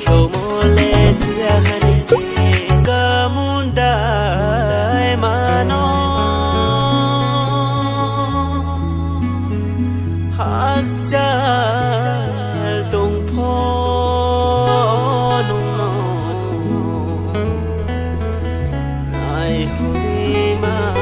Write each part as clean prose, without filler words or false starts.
khâu mô lên ra hani chi kamunda mà nó hắc cha tung pho nung no nai hoi ma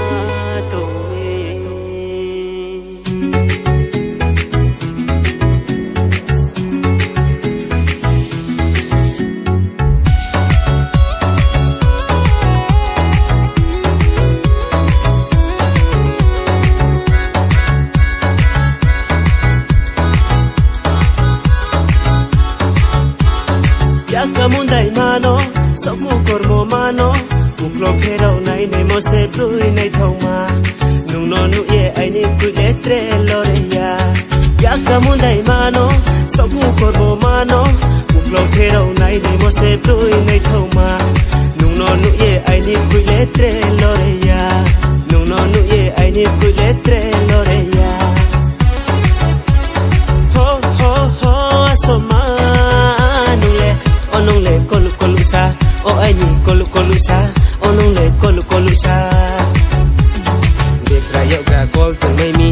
kamundai mano soku kormo mano muklo pherau nai nei mo se brui nei thoma nung no nu ye ai ni ku le tre lore ya kamundai mano soku kormo mano muklo pherau nai nei mo se brui nei thoma nung no nu ye ai ni ku le tre lore ya nung no nu ye ai ni ku le tre lore ya ho ho ho asoma onong le kolu sa o ai ni kolu sa onong le kolu sa de prayo ga gol tu mai mi